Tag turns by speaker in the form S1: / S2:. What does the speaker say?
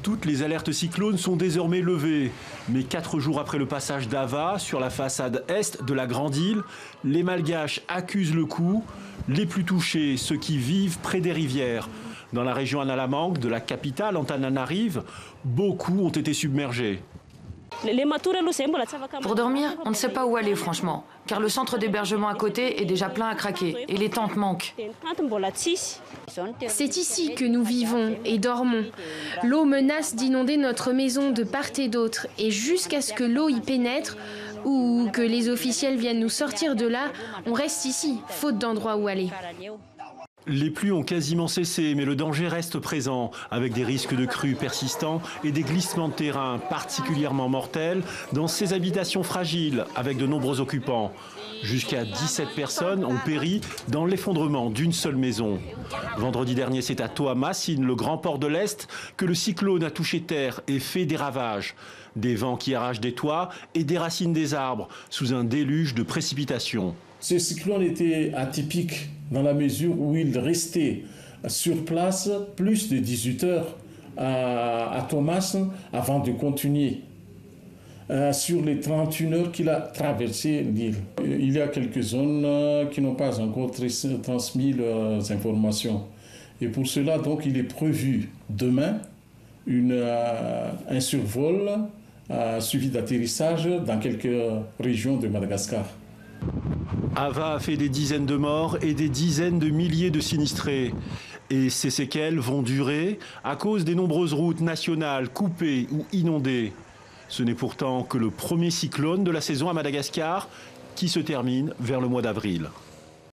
S1: Toutes les alertes cyclones sont désormais levées. Mais 4 jours après le passage d'Ava sur la façade est de la Grande Île, les Malgaches accusent le coup. Les plus touchés, ceux qui vivent près des rivières. Dans la région Analamang, de la capitale Antananarive, beaucoup ont été submergés.
S2: Pour dormir, on ne sait pas où aller franchement, car le centre d'hébergement à côté est déjà plein à craquer et les tentes manquent.
S3: C'est ici que nous vivons et dormons. L'eau menace d'inonder notre maison de part et d'autre, et jusqu'à ce que l'eau y pénètre ou que les officiels viennent nous sortir de là, on reste ici, faute d'endroit où aller.
S1: Les pluies ont quasiment cessé, mais le danger reste présent, avec des risques de crues persistants et des glissements de terrain particulièrement mortels dans ces habitations fragiles, avec de nombreux occupants. Jusqu'à 17 personnes ont péri dans l'effondrement d'une seule maison. Vendredi dernier, c'est à Toa Masin, le grand port de l'Est, que le cyclone a touché terre et fait des ravages. Des vents qui arrachent des toits et déracinent des arbres, sous un déluge de précipitations.
S4: Ce cyclone était atypique dans la mesure où il restait sur place plus de 18 heures à Thomas avant de continuer sur les 31 heures qu'il a traversé l'île. Il y a quelques zones qui n'ont pas encore transmis leurs informations. Et pour cela, donc, il est prévu demain un survol suivi d'atterrissage dans quelques régions de Madagascar.
S1: Ava a fait des dizaines de morts et des dizaines de milliers de sinistrés. Et ces séquelles vont durer à cause des nombreuses routes nationales coupées ou inondées. Ce n'est pourtant que le premier cyclone de la saison à Madagascar qui se termine vers le mois d'avril.